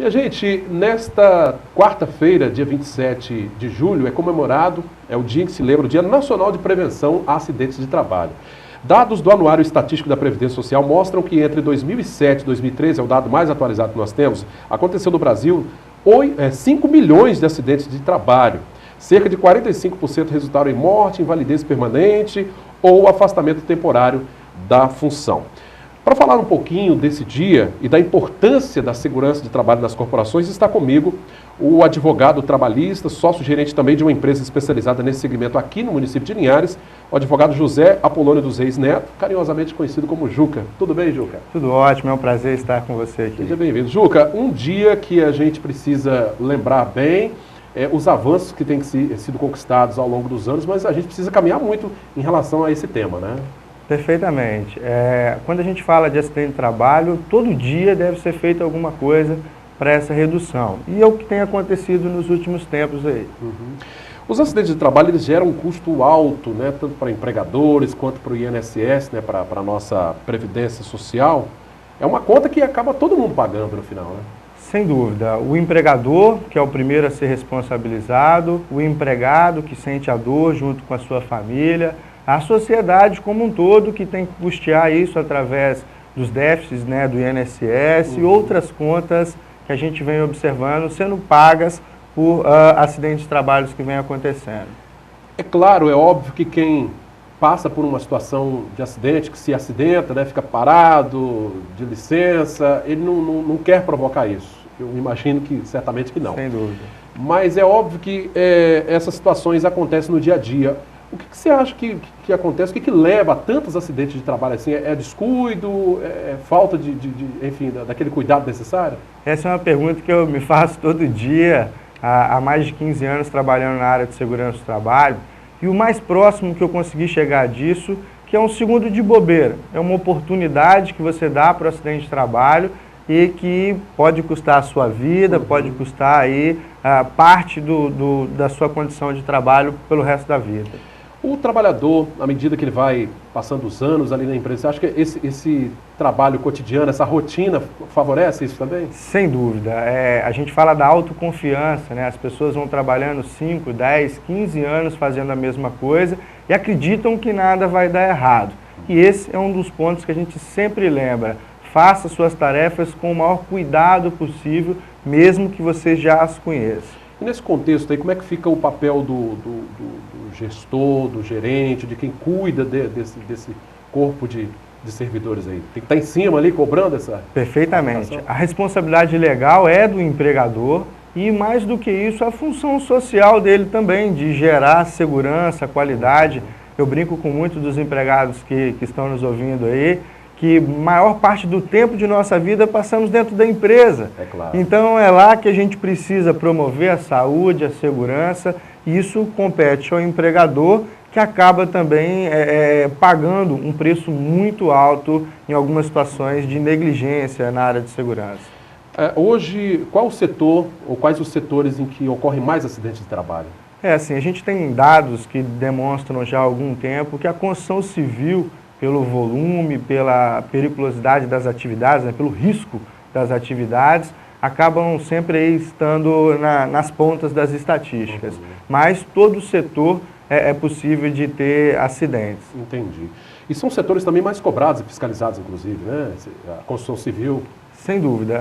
Minha gente, nesta quarta-feira, dia 27 de julho, é comemorado, é o dia em que se lembra, o Dia Nacional de Prevenção a Acidentes de Trabalho. Dados do Anuário Estatístico da Previdência Social mostram que entre 2007 e 2013, é o dado mais atualizado que nós temos, aconteceu no Brasil 5 milhões de acidentes de trabalho. Cerca de 45% resultaram em morte, invalidez permanente ou afastamento temporário da função. Para falar um pouquinho desse dia e da importância da segurança de trabalho nas corporações, está comigo o advogado trabalhista, sócio-gerente também de uma empresa especializada nesse segmento aqui no município de Linhares, o advogado José Apolônio dos Reis Neto, carinhosamente conhecido como Juca. Tudo bem, Juca? Tudo ótimo, é um prazer estar com você aqui. Seja bem-vindo. Juca, um dia que a gente precisa lembrar bem os avanços que têm sido conquistados ao longo dos anos, mas a gente precisa caminhar muito em relação a esse tema, né? Perfeitamente. Quando a gente fala de acidente de trabalho, todo dia deve ser feita alguma coisa para essa redução. E é o que tem acontecido nos últimos tempos aí. Uhum. Os acidentes de trabalho eles geram um custo alto, né, tanto para empregadores quanto para o INSS, né, para a nossa Previdência Social. É uma conta que acaba todo mundo pagando no final, né? Sem dúvida. O empregador, que é o primeiro a ser responsabilizado, o empregado que sente a dor junto com a sua família, a sociedade como um todo que tem que custear isso através dos déficits, né, do INSS e outras contas que a gente vem observando sendo pagas por acidentes de trabalho que vem acontecendo. É claro, é óbvio que quem passa por uma situação de acidente, que se acidenta, né, fica parado, de licença, ele não quer provocar isso. Eu imagino que certamente que não. Sem dúvida. Mas é óbvio que essas situações acontecem no dia a dia. O que você acha que acontece? O que leva a tantos acidentes de trabalho assim? É descuido? É falta enfim, daquele cuidado necessário? Essa é uma pergunta que eu me faço todo dia, há mais de 15 anos trabalhando na área de segurança do trabalho. E o mais próximo que eu consegui chegar disso, que é um segundo de bobeira. É uma oportunidade que você dá para o acidente de trabalho e que pode custar a sua vida, pode custar aí parte da sua condição de trabalho pelo resto da vida. O trabalhador, à medida que ele vai passando os anos ali na empresa, você acha que esse trabalho cotidiano, essa rotina, favorece isso também? Sem dúvida. A gente fala da autoconfiança, né? As pessoas vão trabalhando 5, 10, 15 anos fazendo a mesma coisa e acreditam que nada vai dar errado. E esse é um dos pontos que a gente sempre lembra. Faça suas tarefas com o maior cuidado possível, mesmo que você já as conheça. E nesse contexto aí, como é que fica o papel do gestor, do gerente, de quem cuida desse corpo de servidores aí? Tem que estar em cima ali, cobrando essa... Perfeitamente. A responsabilidade legal é do empregador e, mais do que isso, a função social dele também, de gerar segurança, qualidade. Eu brinco com muitos dos empregados que estão nos ouvindo aí, que maior parte do tempo de nossa vida passamos dentro da empresa. É claro. Então é lá que a gente precisa promover a saúde, a segurança, e isso compete ao empregador, que acaba também pagando um preço muito alto em algumas situações de negligência na área de segurança. Hoje, qual o setor, ou quais os setores em que ocorrem mais acidentes de trabalho? Assim, a gente tem dados que demonstram já há algum tempo que a construção civil, pelo volume, pela periculosidade das atividades, né, pelo risco das atividades, acabam sempre aí estando nas pontas das estatísticas. Mas todo setor é possível de ter acidentes. Entendi. E são setores também mais cobrados e fiscalizados, inclusive, né? A construção civil. Sem dúvida.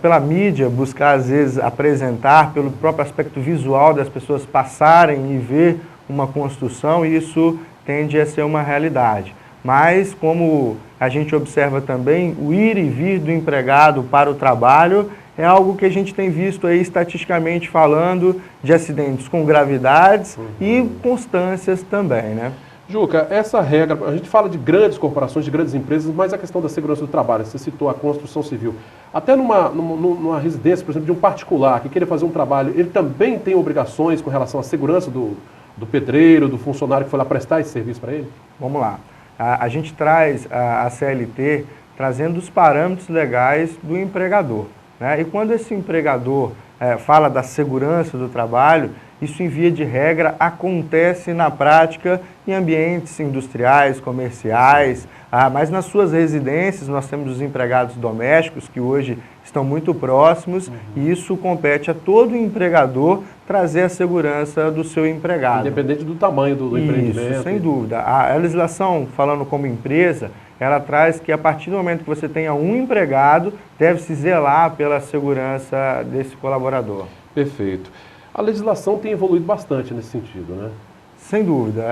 Pela mídia, buscar às vezes apresentar, pelo próprio aspecto visual das pessoas passarem e ver uma construção, isso tende a ser uma realidade. Mas, como a gente observa também, o ir e vir do empregado para o trabalho é algo que a gente tem visto aí estatisticamente falando de acidentes com gravidades e constâncias também, né? Juca, essa regra, a gente fala de grandes corporações, de grandes empresas, mas a questão da segurança do trabalho, você citou a construção civil. Até numa residência, por exemplo, de um particular que queira fazer um trabalho, ele também tem obrigações com relação à segurança do pedreiro, do funcionário que foi lá prestar esse serviço para ele? Vamos lá. A gente traz a CLT trazendo os parâmetros legais do empregador, né? E quando esse empregador fala da segurança do trabalho, isso, em via de regra, acontece na prática em ambientes industriais, comerciais, mas nas suas residências nós temos os empregados domésticos, que hoje estão muito próximos, e isso compete a todo empregador trazer a segurança do seu empregado. Independente do tamanho do empreendimento. Isso, sem dúvida. A legislação, falando como empresa, ela traz que a partir do momento que você tenha um empregado, deve-se zelar pela segurança desse colaborador. Perfeito. A legislação tem evoluído bastante nesse sentido, né? Sem dúvida.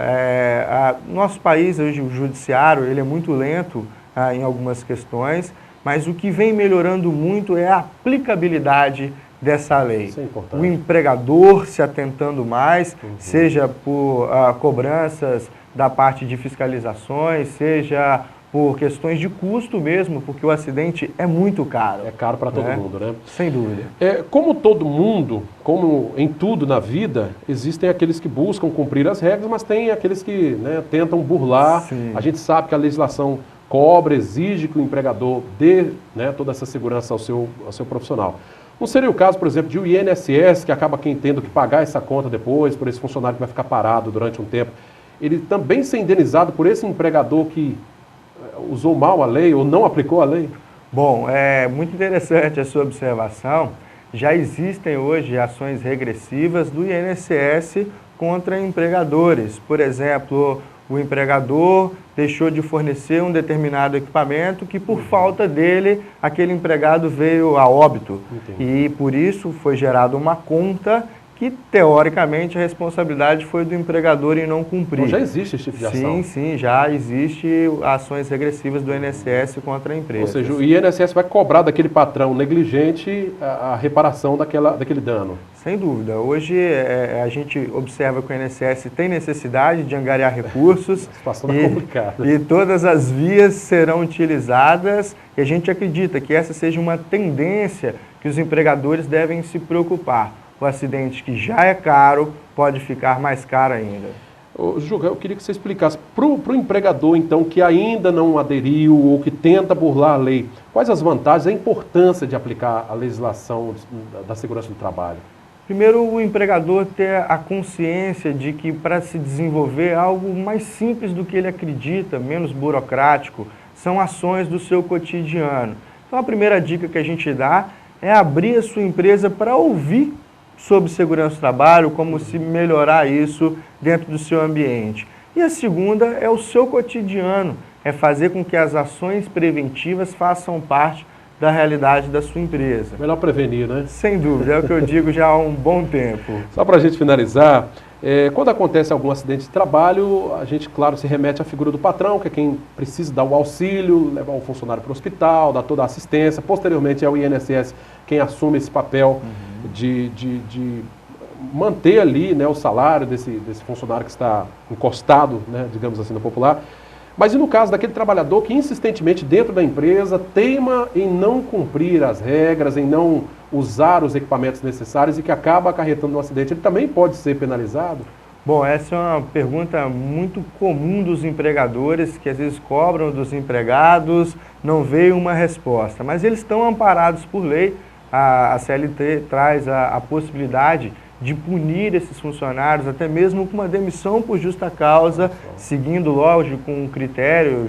Nosso país, hoje, o judiciário, ele é muito lento em algumas questões, mas o que vem melhorando muito é a aplicabilidade dessa lei. Isso é importante. O empregador se atentando mais, seja por cobranças da parte de fiscalizações, seja por questões de custo mesmo, porque o acidente é muito caro. É caro para todo mundo, né? Sem dúvida. Como todo mundo, como em tudo na vida, existem aqueles que buscam cumprir as regras, mas tem aqueles que, né, tentam burlar. Sim. A gente sabe que a legislação cobra, exige que o empregador dê, né, toda essa segurança ao seu profissional. Não seria o caso, por exemplo, de o INSS, que acaba quem tendo que pagar essa conta depois, por esse funcionário que vai ficar parado durante um tempo, ele também ser indenizado por esse empregador que usou mal a lei ou não aplicou a lei? Bom, é muito interessante a sua observação. Já existem hoje ações regressivas do INSS contra empregadores. Por exemplo, o empregador deixou de fornecer um determinado equipamento que, por falta dele, aquele empregado veio a óbito. Entendi. E, por isso, foi gerada uma conta que, teoricamente, a responsabilidade foi do empregador em não cumprir. Então já existe esse tipo de ação? Sim, já existe ações regressivas do INSS contra a empresa. Ou seja, o INSS vai cobrar daquele patrão negligente a reparação daquele dano. Sem dúvida. Hoje a gente observa que o INSS tem necessidade de angariar recursos. A situação é complicada. E todas as vias serão utilizadas, e a gente acredita que essa seja uma tendência que os empregadores devem se preocupar. O acidente, que já é caro, pode ficar mais caro ainda. Juca, eu queria que você explicasse para o empregador, então, que ainda não aderiu ou que tenta burlar a lei, quais as vantagens, a importância de aplicar a legislação da segurança do trabalho? Primeiro, o empregador ter a consciência de que, para se desenvolver algo mais simples do que ele acredita, menos burocrático, são ações do seu cotidiano. Então, a primeira dica que a gente dá é abrir a sua empresa para ouvir sobre segurança do trabalho, como se melhorar isso dentro do seu ambiente. E a segunda é o seu cotidiano, é fazer com que as ações preventivas façam parte da realidade da sua empresa. Melhor prevenir, né? Sem dúvida, é o que eu digo já há um bom tempo. Só para a gente finalizar, quando acontece algum acidente de trabalho, a gente, claro, se remete à figura do patrão, que é quem precisa dar o auxílio, levar o funcionário para o hospital, dar toda a assistência. Posteriormente é o INSS quem assume esse papel de manter ali, né, o salário desse funcionário que está encostado, né, digamos assim, no popular. Mas e no caso daquele trabalhador que insistentemente dentro da empresa teima em não cumprir as regras, em não usar os equipamentos necessários e que acaba acarretando um acidente, ele também pode ser penalizado? Bom, essa é uma pergunta muito comum dos empregadores, que às vezes cobram dos empregados, não veio uma resposta. Mas eles estão amparados por lei. A CLT traz a possibilidade de punir esses funcionários, até mesmo com uma demissão por justa causa, seguindo, lógico, com um critério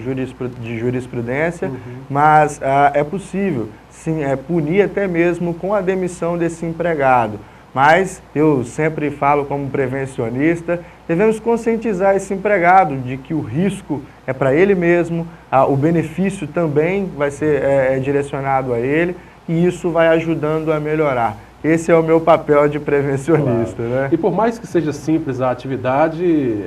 de jurisprudência, mas é possível, sim, punir até mesmo com a demissão desse empregado. Mas eu sempre falo como prevencionista, devemos conscientizar esse empregado de que o risco é para ele mesmo, o benefício também vai ser direcionado a ele, e isso vai ajudando a melhorar. Esse é o meu papel de prevencionista. Claro. Né? E por mais que seja simples a atividade,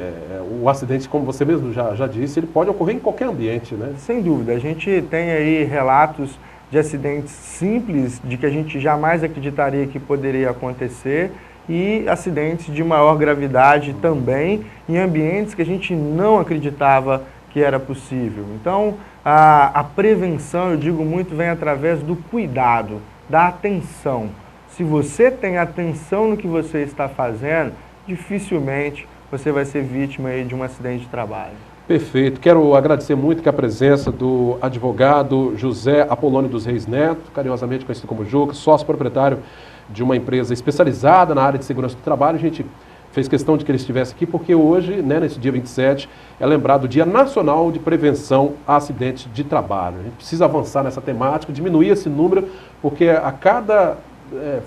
o acidente, como você mesmo já disse, ele pode ocorrer em qualquer ambiente, né? Sem dúvida. A gente tem aí relatos de acidentes simples, de que a gente jamais acreditaria que poderia acontecer, e acidentes de maior gravidade também, em ambientes que a gente não acreditava que era possível. Então, a prevenção, eu digo muito, vem através do cuidado, da atenção. Se você tem atenção no que você está fazendo, dificilmente você vai ser vítima aí de um acidente de trabalho. Perfeito. Quero agradecer muito a presença do advogado José Apolônio dos Reis Neto, carinhosamente conhecido como Juca, sócio proprietário de uma empresa especializada na área de segurança do trabalho. A gente fez questão de que ele estivesse aqui, porque hoje, né, nesse dia 27, é lembrado o Dia Nacional de Prevenção a Acidentes de Trabalho. A gente precisa avançar nessa temática, diminuir esse número, porque a cada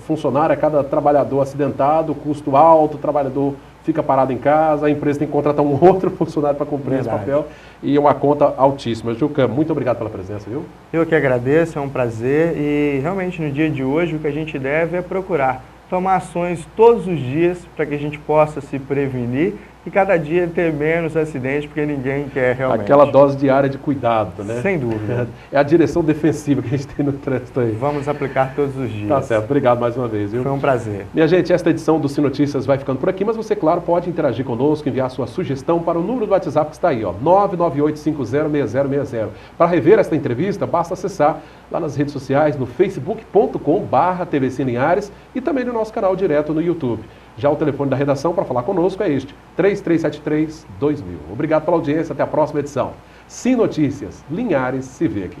funcionário, a cada trabalhador acidentado, custo alto, o trabalhador fica parado em casa, a empresa tem que contratar um outro funcionário para cumprir esse papel, e é uma conta altíssima. Juca, muito obrigado pela presença, viu? Eu que agradeço, é um prazer, e realmente no dia de hoje o que a gente deve é procurar tomar ações todos os dias para que a gente possa se prevenir e cada dia ter menos acidentes, porque ninguém quer realmente. Aquela dose diária de cuidado, né? Sem dúvida. É a direção defensiva que a gente tem no trânsito aí. Vamos aplicar todos os dias. Tá certo, obrigado mais uma vez, viu? Foi um prazer. Minha gente, esta edição do Sim Notícias vai ficando por aqui, mas você, claro, pode interagir conosco, enviar sua sugestão para o número do WhatsApp que está aí, ó, 998506060. Para rever esta entrevista, basta acessar lá nas redes sociais, no facebook.com/TVC Linhares e também no nosso canal direto no YouTube. Já o telefone da redação para falar conosco é este, 3373-2000. Obrigado pela audiência, até a próxima edição. Sim Notícias, Linhares se vê aqui.